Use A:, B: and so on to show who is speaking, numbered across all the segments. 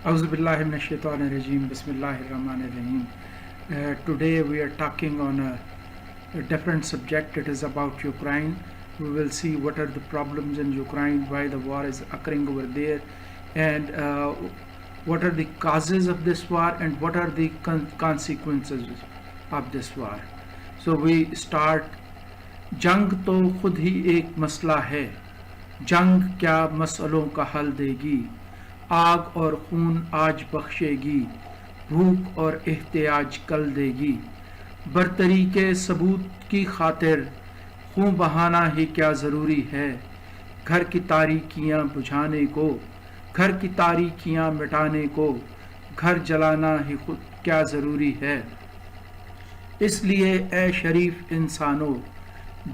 A: Auzubillahi minash shaitanir rajim. Bismillahir rahmanir rahim. Today we are talking on a different subject. It is about Ukraine. We will see what are the problems in Ukraine, why the war is occurring over there, and what are the causes of this war, and what are the consequences of this war. So we start. जंग तो खुद ही एक मसला है, जंग क्या मसलों का हल देगी, आग और खून आज बख्शेगी, भूख और एहतियाज कल देगी, बरतरी के सबूत की खातिर खून बहाना ही क्या ज़रूरी है, घर की तारीकियां बुझाने को, घर की तारीकियां मिटाने को, घर जलाना ही खुद क्या ज़रूरी है। इसलिए ए शरीफ इंसानों,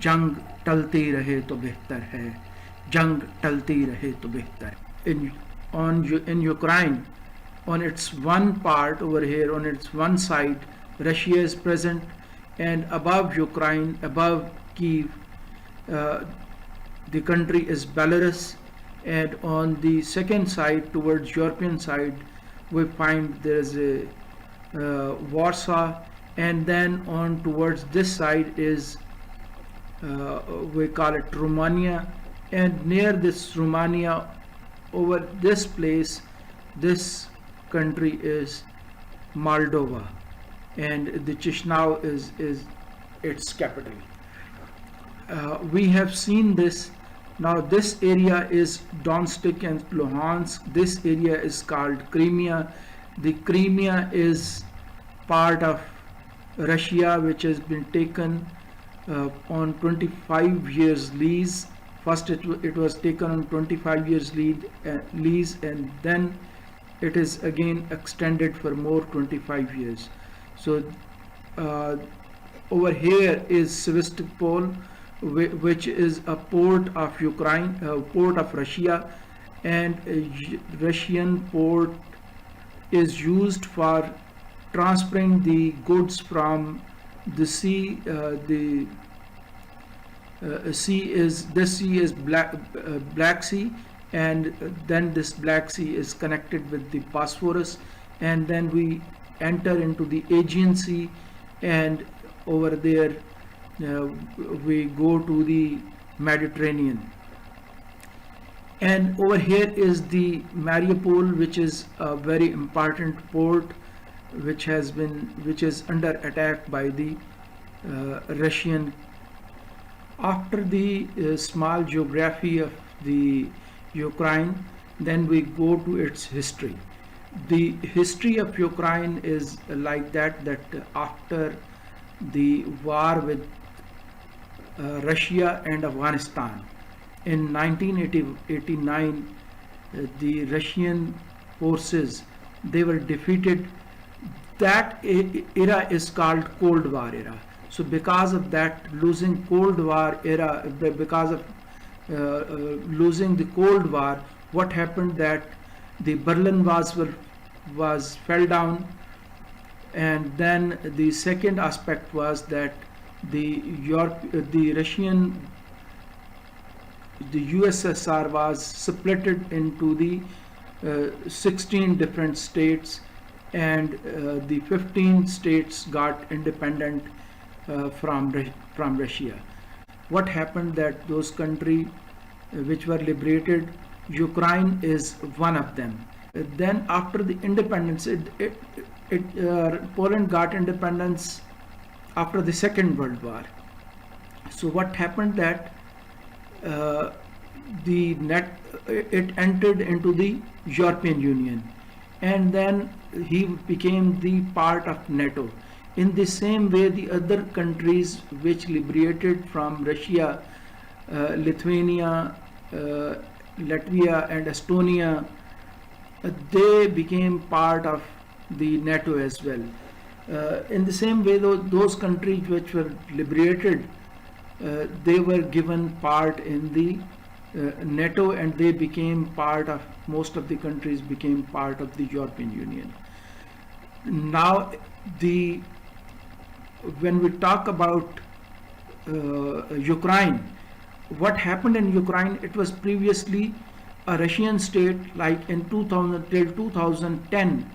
A: जंग टलती रहे तो बेहतर है, जंग टलती रहे तो बेहतर। In Ukraine, on its one part over here, on its one side, Russia is present, and above Ukraine, above Kiev, uh, the country is Belarus, and on the second side, towards European side, we find there is a Warsaw, and then on towards this side is we call it Romania, and near this Romania, over this place, this country is Moldova, and the Chisinau is its capital. We have seen this. Now this area is Donetsk and Luhansk. This area is called Crimea. The Crimea is part of Russia, which has been taken on 25 years lease. First it was taken on 25 years lease, and then it is again extended for more 25 years. So over here is Sevastopol, which is a port of Ukraine, port of Russia, and a Russian port is used for transferring the goods from the sea. The sea is Black Sea, and then this Black Sea is connected with the Bosphorus, and then we enter into the Aegean Sea, and over there we go to the Mediterranean. And over here is the Mariupol, which is a very important port, which is under attack by the Russian. After the small geography of the Ukraine, then we go to its history. The history of Ukraine is like that after the war with Russia and Afghanistan in 1989, the Russian forces, they were defeated. That era is called Cold War era. So because of that, losing Cold War era, because of losing the Cold War, what happened that the Berlin was fell down, and then the second aspect was that the USSR was splitted into the 16 different states, and the 15 states got independent from Russia. What happened that those countries which were liberated, Ukraine is one of them. Then after the independence, Poland got independence after the Second World War. So what happened that it entered into the European Union, and then he became the part of NATO. In the same way, the other countries which liberated from Russia, Lithuania, Latvia and Estonia, they became part of the NATO as well. In the same way, those countries which were liberated, they were given part in the NATO, and they became part of, most of the countries became part of the European Union. Now when we talk about Ukraine, what happened in Ukraine, it was previously a Russian state, like in 2000 till 2010,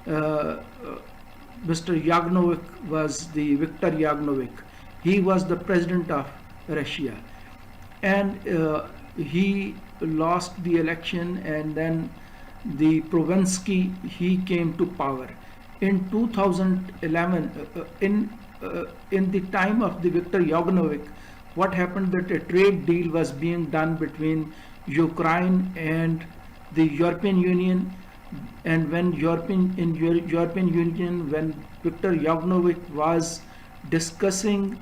A: Mr. Yagnovic was the Viktor Yagnovic. He was the president of Russia, and he lost the election, and then the Provinsky, he came to power in 2011. In the time of the Viktor Yagnovic, what happened that a trade deal was being done between Ukraine and the European Union, and when European Union, when Viktor Yagnovic was discussing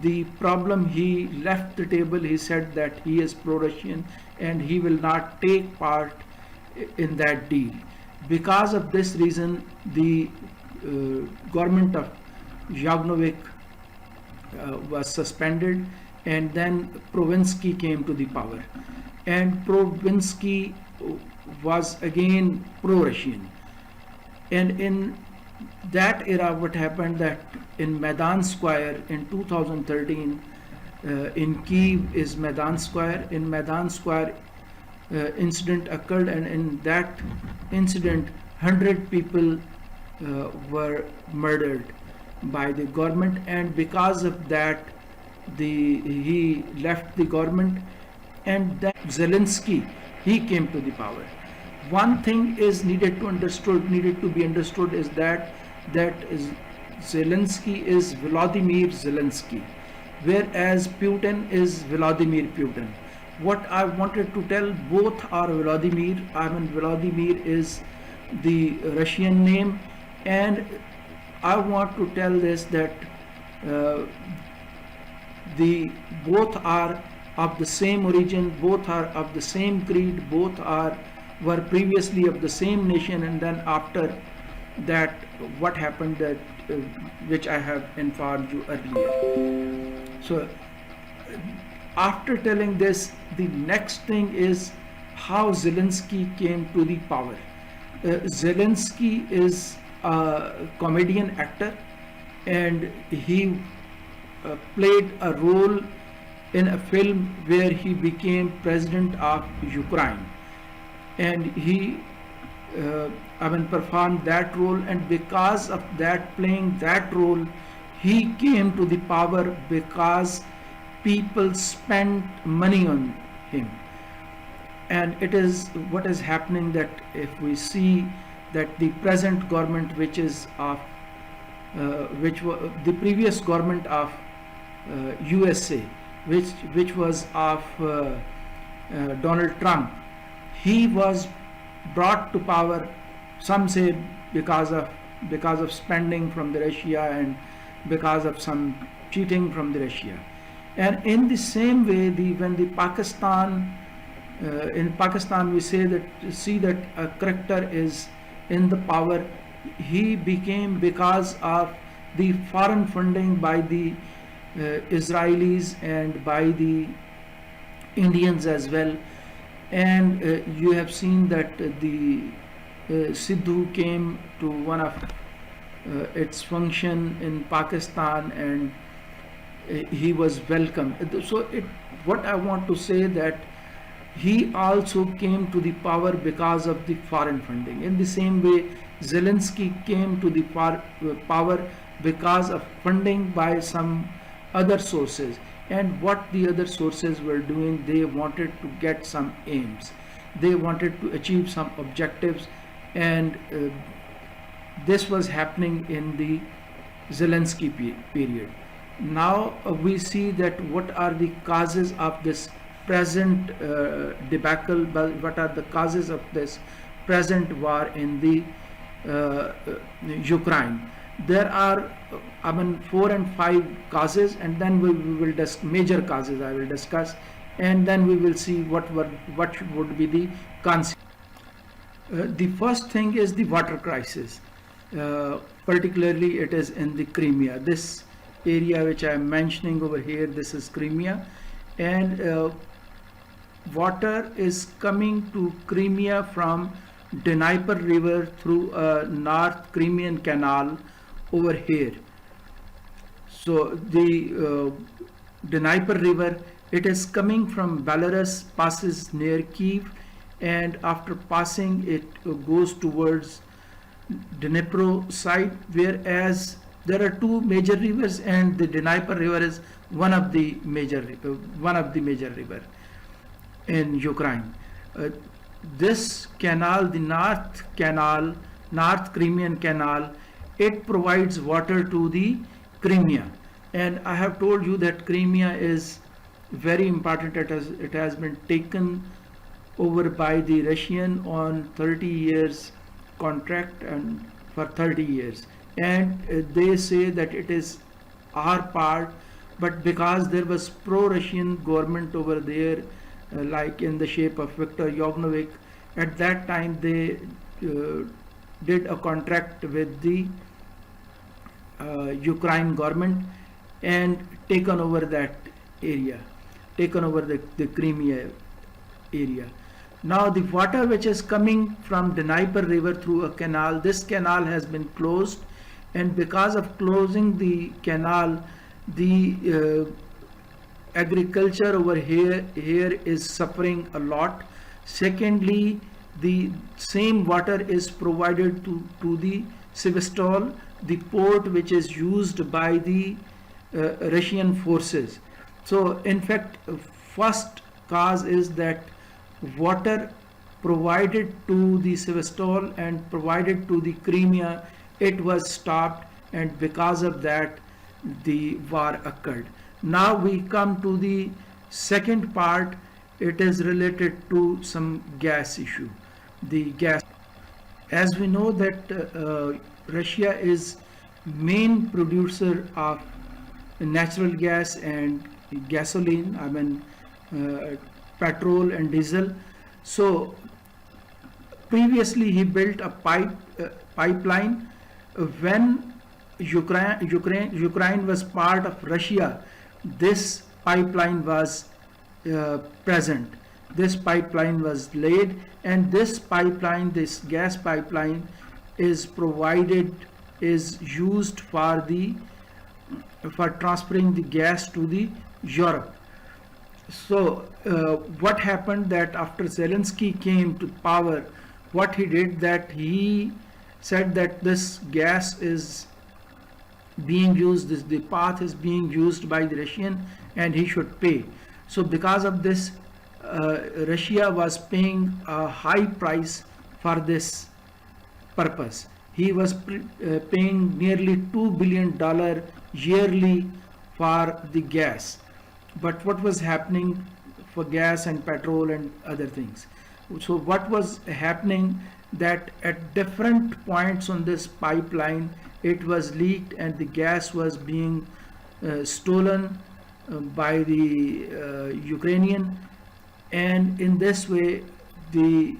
A: the problem, he left the table. He said that he is pro-Russian and he will not take part in that deal. Because of this reason, the government of Yagnovic was suspended, and then Provinsky came to the power, and Provinsky was again pro-Russian. And in that era, what happened that in Maidan Square in 2013, in Kiev is Maidan Square. In Maidan Square, incident occurred, and in that incident, 100 people were murdered by the government, and because of that, he left the government, and then Zelensky, he came to the power. One thing is needed to be understood is that Zelensky is Vladimir Zelensky, whereas Putin is Vladimir Putin. What I wanted to tell, both are Vladimir. I mean, Vladimir is the Russian name, and I want to tell this that the both are of the same origin, both are of the same creed, both were previously of the same nation, and then after that, what happened that which I have informed you earlier. So after telling this, the next thing is how Zelensky came to the power. Zelensky is a comedian actor, and he played a role in a film where he became president of Ukraine, and he performed that role, and because of that, playing that role, he came to the power because people spent money on him. And it is what is happening that if we see that the present government, which is of which was the previous government of USA, which was of Donald Trump, he was brought to power, some say because of spending from the Russia, and because of some cheating from the Russia. And in the same way, when the Pakistan, in Pakistan we see that a character is in the power, he became because of the foreign funding by the Israelis and by the Indians as well. And you have seen that the Sidhu came to one of its function in Pakistan, and he was welcome. So what I want to say that he also came to the power because of the foreign funding. In the same way, Zelensky came to the power because of funding by some other sources. And what the other sources were doing, they wanted to get some aims, they wanted to achieve some objectives, and this was happening in the Zelensky period. Now we see that what are the causes of this present debacle, what are the causes of this present war in the Ukraine. There are 4 and 5 causes, and then we will discuss major causes I will discuss, and then we will see what would be the consequences. The first thing is the water crisis. Particularly it is in the Crimea. This area which I am mentioning over here, this is Crimea, and water is coming to Crimea from Dnieper River through a North Crimean Canal over here. So the Dnieper River, it is coming from Belarus, passes near Kiev, and after passing it goes towards Dnipro side, whereas there are two major rivers and the Dnieper river is one of the major river in Ukraine. Uh, this canal, the North Crimean Canal, it provides water to the Crimea. And I have told you that Crimea is very important. It has been taken over by the Russian on 30 years contract and for 30 years. And they say that it is our part, but because there was pro-Russian government over there, like in the shape of Viktor Yognovic, at that time they did a contract with the Ukraine government and taken over that area, taken over the Crimea area. Now the water which is coming from Dnieper river through a canal, this canal has been closed, and because of closing the canal, the agriculture over here is suffering a lot. Secondly, the same water is provided to the Sevastopol, the port which is used by the Russian forces. So in fact, first cause is that water provided to the Sevastopol and provided to the Crimea, it was stopped, and because of that the war occurred. Now we come to the second part. It is related to some gas issue. The gas, as we know that Russia is main producer of natural gas and gasoline, I mean petrol and diesel. So previously he built a pipeline. When Ukraine was part of Russia, this pipeline was present. This pipeline was laid, and this pipeline, this gas pipeline, is used for transferring the gas to the Europe. So what happened that after Zelensky came to power, what he did, that he said that this gas is being used, the path is being used by the Russian, and he should pay. So because of this, Russia was paying a high price for this purpose. He was paying nearly $2 billion yearly for the gas. But what was happening for gas and petrol and other things? So what was happening, that at different points on this pipeline it was leaked and the gas was being stolen by the Ukrainian, and in this way the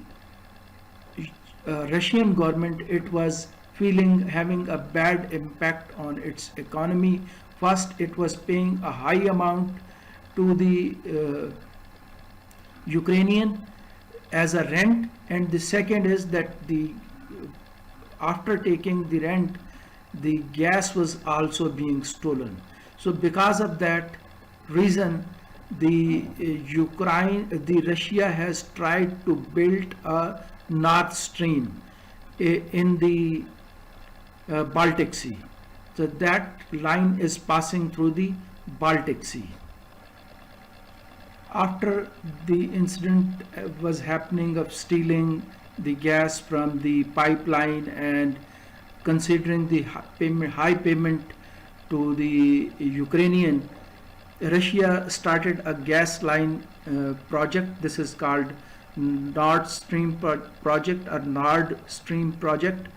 A: Russian government, it was having a bad impact on its economy. First, it was paying a high amount to the Ukrainian as a rent, and the second is that after taking the rent, the gas was also being stolen. So because of that reason, the Russia has tried to build a North Stream in the Baltic Sea. So that line is passing through the Baltic Sea. After the incident was happening of stealing the gas from the pipeline and considering the high payment to the Ukrainian, Russia started a gas line project. This is called Nord Stream project or Nord Stream project.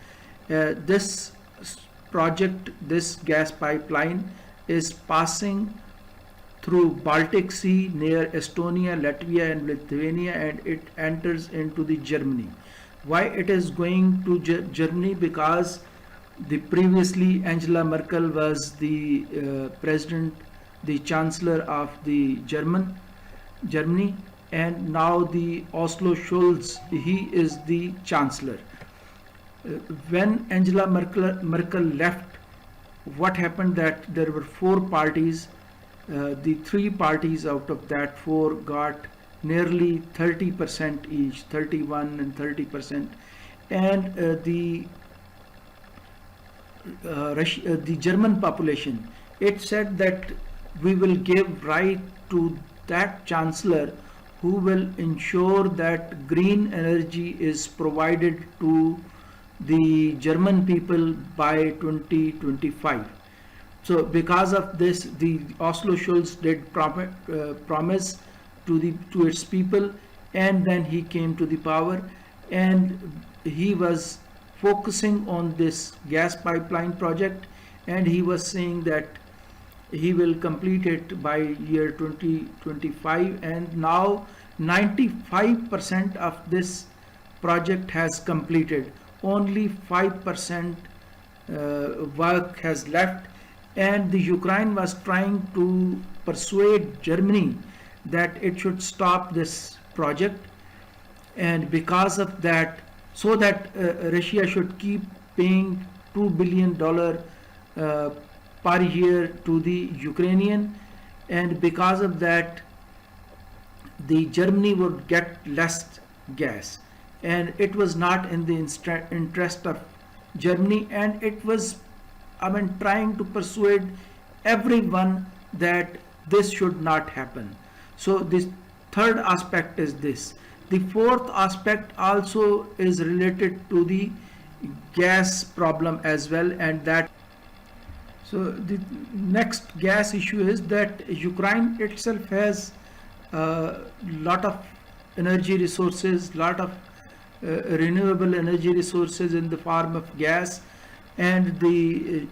A: This project, this gas pipeline, is passing through Baltic Sea near Estonia, Latvia and Lithuania, and it enters into the Germany. Why it is going to Germany? Because previously Angela Merkel was the president, the chancellor of the Germany, and now the Oslo Scholz, he is the chancellor. When Angela Merkel left, what happened, that there were 4 parties. The 3 parties out of that 4 got nearly 30% each, 31 and 30%. And the German population, it said that we will give right to that chancellor who will ensure that green energy is provided to the German people by 2025. So because of this, the Oslo Schulz did promise to its people, and then he came to the power, and he was focusing on this gas pipeline project, and he was saying that he will complete it by year 2025, and now 95% of this project has completed. Only 5% work has left, and the Ukraine was trying to persuade Germany that it should stop this project, and because of that, so that Russia should keep paying $2 billion per year to the Ukrainian, and because of that the Germany would get less gas, and it was not in the interest of Germany, and it was, I mean, trying to persuade everyone that this should not happen. So this third aspect is this. The fourth aspect also is related to the gas problem as well, and that, so the next gas issue is that Ukraine itself has a lot of energy resources, lot of renewable energy resources in the form of gas, and the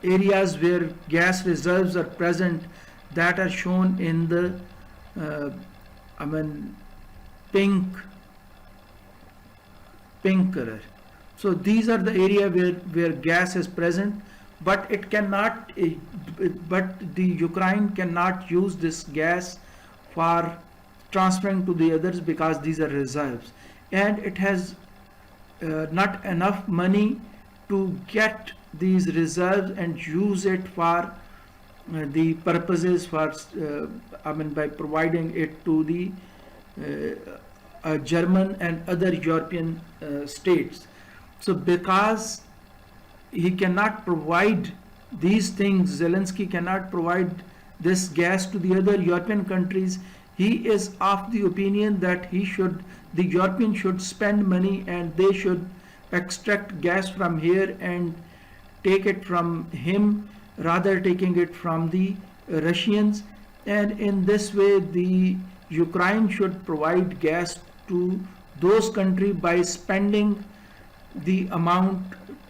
A: areas where gas reserves are present, that are shown in the I mean pink color. So these are the area where gas is present, but it cannot but the Ukraine cannot use this gas for transferring to the others because these are reserves, and it has not enough money to get these reserves and use it for the purposes for I mean by providing it to the German and other European states. So because he cannot provide these things, Zelensky cannot provide this gas to the other European countries, he is of the opinion that the Europeans should spend money and they should extract gas from here and take it from him, rather taking it from the Russians, and in this way the Ukraine should provide gas to those countries by spending the amount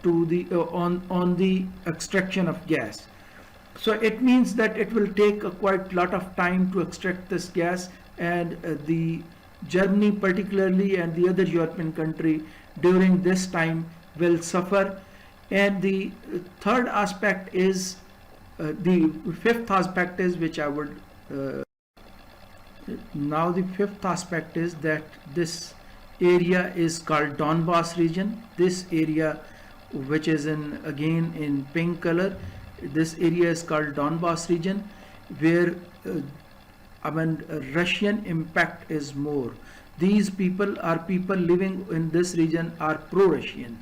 A: to the on the extraction of gas. So it means that it will take a quite lot of time to extract this gas, and the Germany particularly and the other European country during this time will suffer. And the third aspect is the fifth aspect is which I would now the fifth aspect is that this area is called Donbass region. This area, which is again in pink color, this area is called Donbass region, where I mean Russian impact is more. These people living in this region are pro-Russian.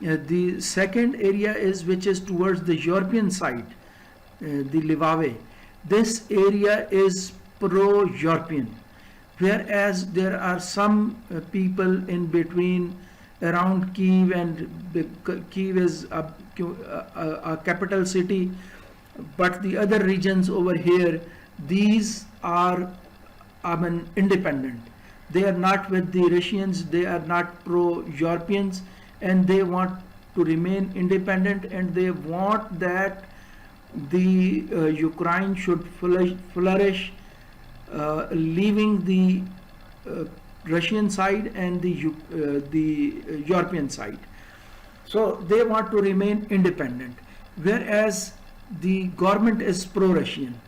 A: The second area is which is towards the European side, the Lvov. This area is pro-European, whereas there are some people in between around Kiev, and Kiev is a capital city, but the other regions over here, these are I mean independent. They are not with the Russians, they are not pro-Europeans, and they want to remain independent, and they want that the Ukraine should flourish, leaving the Russian side and the European side. So they want to remain independent, whereas the government is pro-Russian.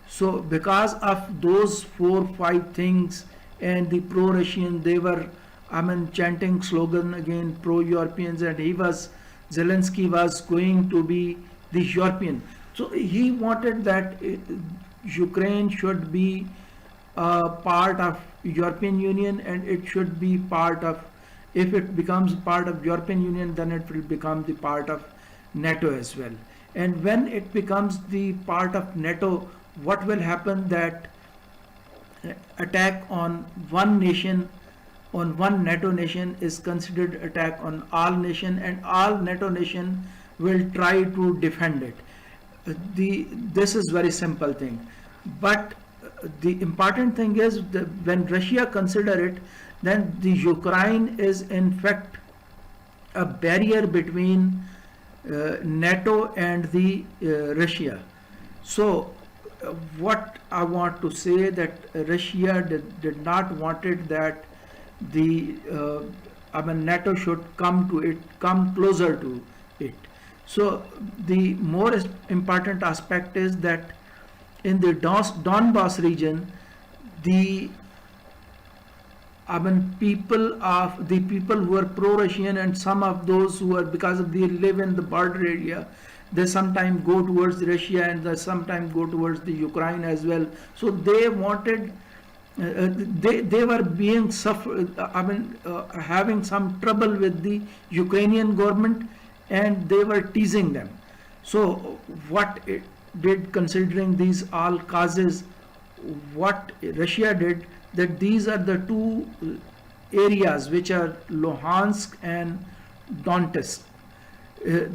A: So because of those 4-5 things, and the pro-Russian, they were I mean chanting slogan again pro-Europeans, and Zelensky was going to be the European. So he wanted that Ukraine should be part of European Union, and it should be part of, if it becomes part of European Union, then it will become the part of NATO as well. And when it becomes the part of NATO, what will happen, that attack on one nation, on one NATO nation, is considered attack on all nation, and all NATO nation will try to defend it. This is very simple thing, but the important thing is that when Russia consider it, then the Ukraine is in fact a barrier between NATO and the Russia. So what I want to say, that Russia did not wanted that the NATO should come to it, come closer to it. So the more important aspect is that in the Donbass region, the people who are pro-Russian, and some of those who are, because of they live in the border area, they sometimes go towards Russia, and they sometimes go towards the Ukraine as well. So they wanted, they were being having some trouble with the Ukrainian government, and they were teasing them. So what it did, considering these all causes, what Russia did, that these are the two areas which are Luhansk and Donetsk.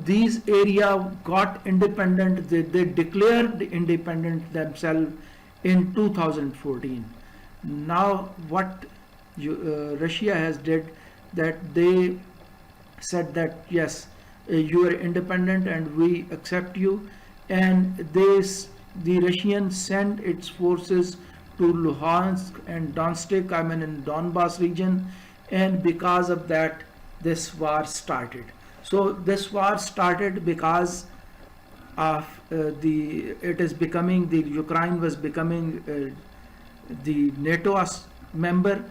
A: These areas got independent, they declared independent themselves in 2014. Now what Russia has did, that they said that yes, you are independent and we accept you, and the Russians sent its forces to Luhansk and Donetsk, in Donbass region, and because of that this war started. So this war started because of the Ukraine was becoming the NATO member,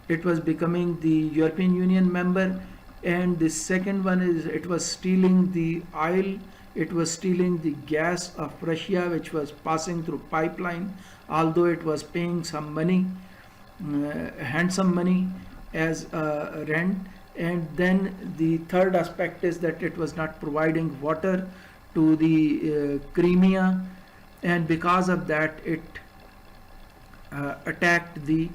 A: it was becoming the European Union member, and the second one is it was stealing the oil, it was stealing the gas of Russia, which was passing through pipeline, although it was paying some money, handsome money as rent. And then the third aspect is that it was not providing water to the Crimea, and because of that it attacked the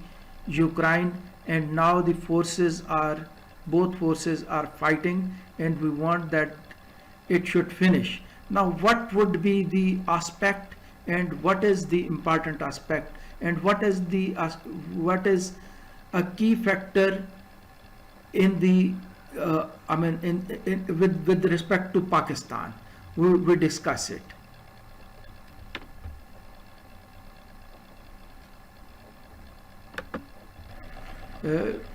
A: Ukraine, and now the both forces are fighting, and we want that it should finish. Now what would be the aspect, and what is the important aspect, and what is a key factor in the with respect to Pakistan? We discuss it.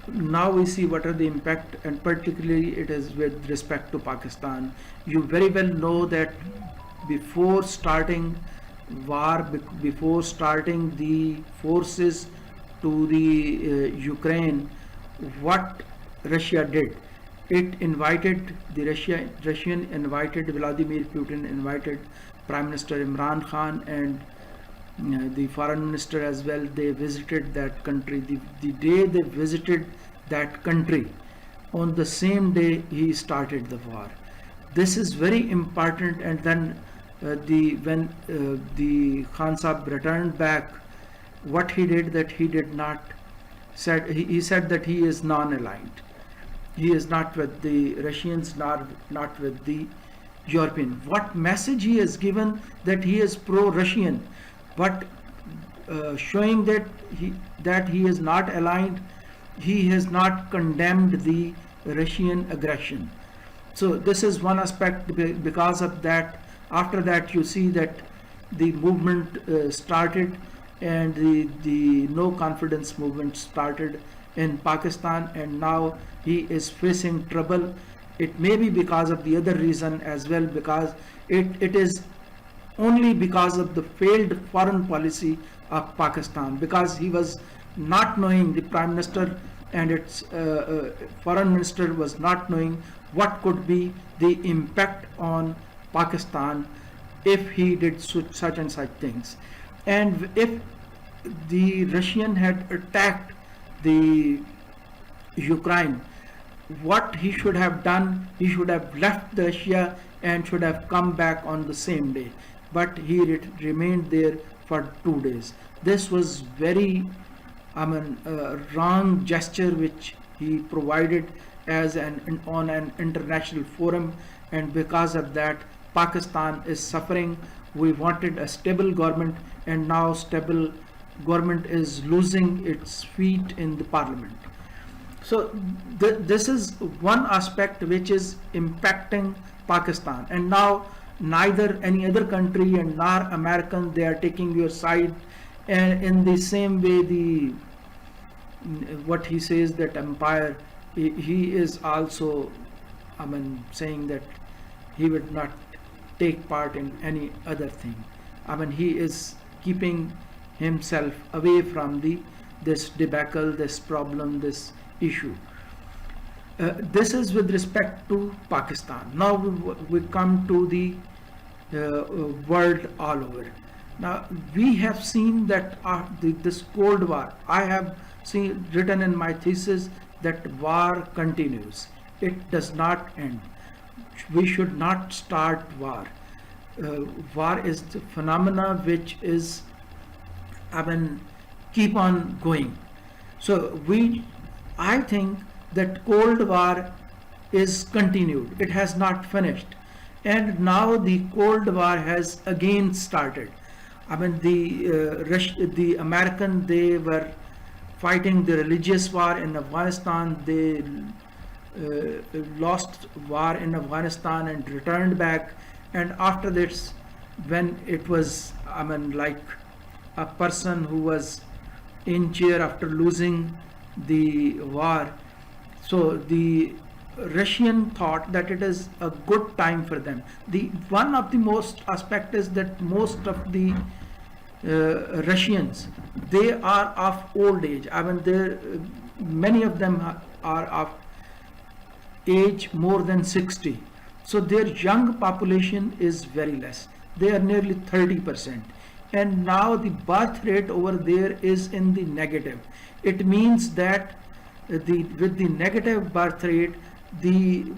A: Now we see what are the impact, and particularly it is with respect to Pakistan. You very well know that before starting war, before starting the forces to the Ukraine, what Russia did, it invited the Russian invited Vladimir Putin, invited Prime Minister Imran Khan, and the foreign minister as well. They visited that country. The day they visited that country, on the same day he started the war. This is very important. And then when the Khan Sahib returned back, what he did, that he did not he said that he is non-aligned. He is not with the Russians, not with the European. What message he has given, that he is pro-Russian, but showing that he is not aligned, he has not condemned the Russian aggression. So this is one aspect. Because of that, after that you see that the movement started, and the no confidence movement started in Pakistan, and now he is facing trouble. It may be because of the other reason as well, because it is only because of the failed foreign policy of Pakistan, because he was not knowing, the Prime Minister and its foreign minister was not knowing what could be the impact on Pakistan if he did such and such things. And if the Russian had attacked the Ukraine, what he should have done, he should have left Russia and should have come back on the same day. But he remained there for 2 days. This was very, wrong gesture which he provided as on an international forum, and because of that, Pakistan is suffering. We wanted a stable government, and now stable government is losing its feet in the parliament. So this is one aspect which is impacting Pakistan, and now neither any other country and nor American, they are taking your side. And in the same way, the what he says, that empire, he is also, saying that he would not take part in any other thing. He is keeping himself away from this debacle, this problem, this issue. This is with respect to Pakistan. Now we come to the world all over. Now we have seen that this Cold War, I have written in my thesis that war continues. It does not end. We should not start war. War is the phenomena which is, keep on going. So I think that Cold War is continued. It has not finished. And now the Cold War has again started. The American, they were fighting the religious war in Afghanistan. They lost war in Afghanistan and returned back. And after this, when it was, like a person who was in chair after losing the war, so the Russian thought that it is a good time for them. One of the most aspect is that most of the Russians, they are of old age. Many of them are of age more than 60. So their young population is very less. They are nearly 30%. And now the birth rate over there is in the negative. It means that with the negative birth rate, the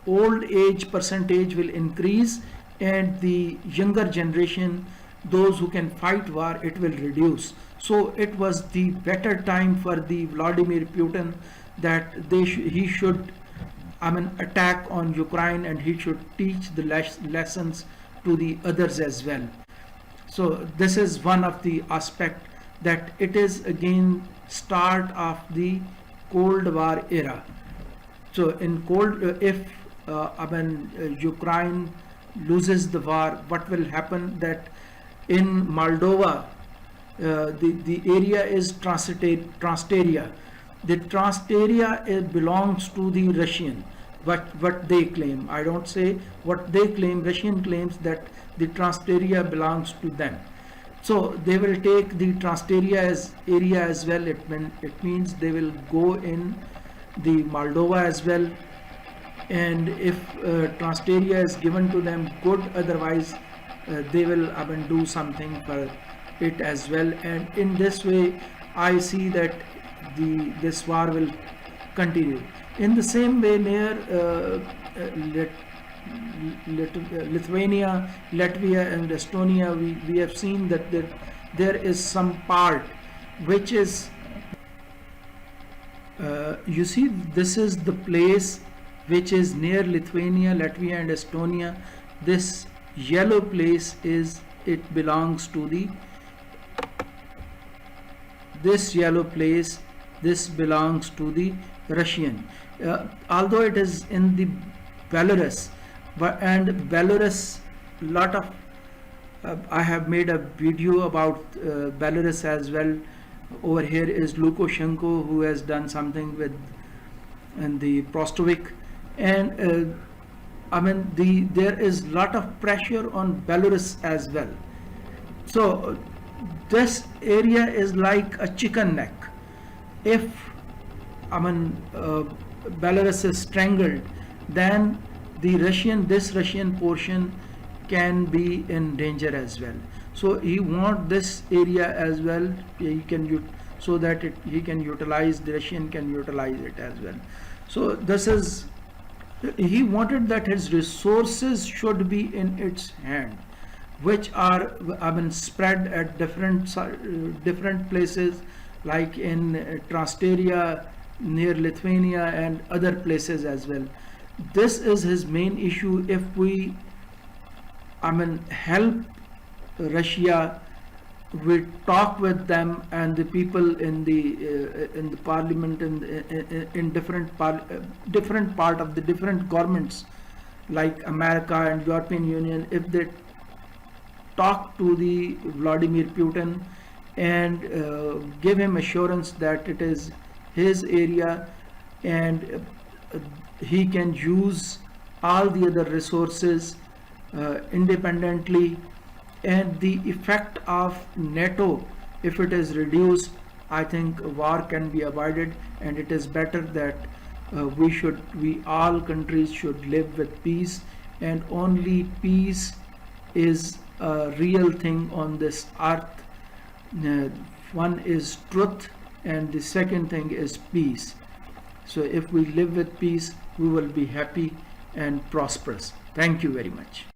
A: old age percentage will increase, and the younger generation, those who can fight war, it will reduce. So it was the better time for the Vladimir Putin that he should attack on Ukraine, and he should teach the lessons to the others as well. So this is one of the aspect, that it is again start of the Cold War era. So if Ukraine loses the war, what will happen? That in Moldova, the area is Transnistria. The Transnistria belongs to the Russian. What they claim, I don't say what they claim. Russian claims that the Transnistria belongs to them. So they will take the Transnistria as area as well. It means they will go in the Moldova as well. And if Transnistria is given to them, good. Otherwise, they will do something for it as well. And in this way, I see that this war will continue. In the same way, near Lithuania, Latvia and Estonia, we have seen that there is some part which is, you see, this is the place which is near Lithuania, Latvia and Estonia. This yellow place belongs to this yellow place, this belongs to the Russian. Although it is in the Belarus, and Belarus, lot of I have made a video about Belarus as well. Over here is Lukashenko, who has done something with the Prostovik, and there is lot of pressure on Belarus as well. So this area is like a chicken neck. If Belarus is strangled, then this Russian portion can be in danger as well. So he want this area as well. He can so that he can utilize, the Russian can utilize it as well. So this is, he wanted that his resources should be in its hand, which are, I mean, spread at different places, like in Transnistria, near Lithuania, and other places as well. This is his main issue. If we, I mean, help Russia, we talk with them, and the people in the parliament, in different part of the different governments, like America and European Union, if they talk to the Vladimir Putin and give him assurance that it is his area, and he can use all the other resources independently, and the effect of NATO, if it is reduced, I think war can be avoided, and it is better that we all countries should live with peace, and only peace is a real thing on this earth. One is truth, and the second thing is peace. So if we live with peace, we will be happy and prosperous. Thank you very much.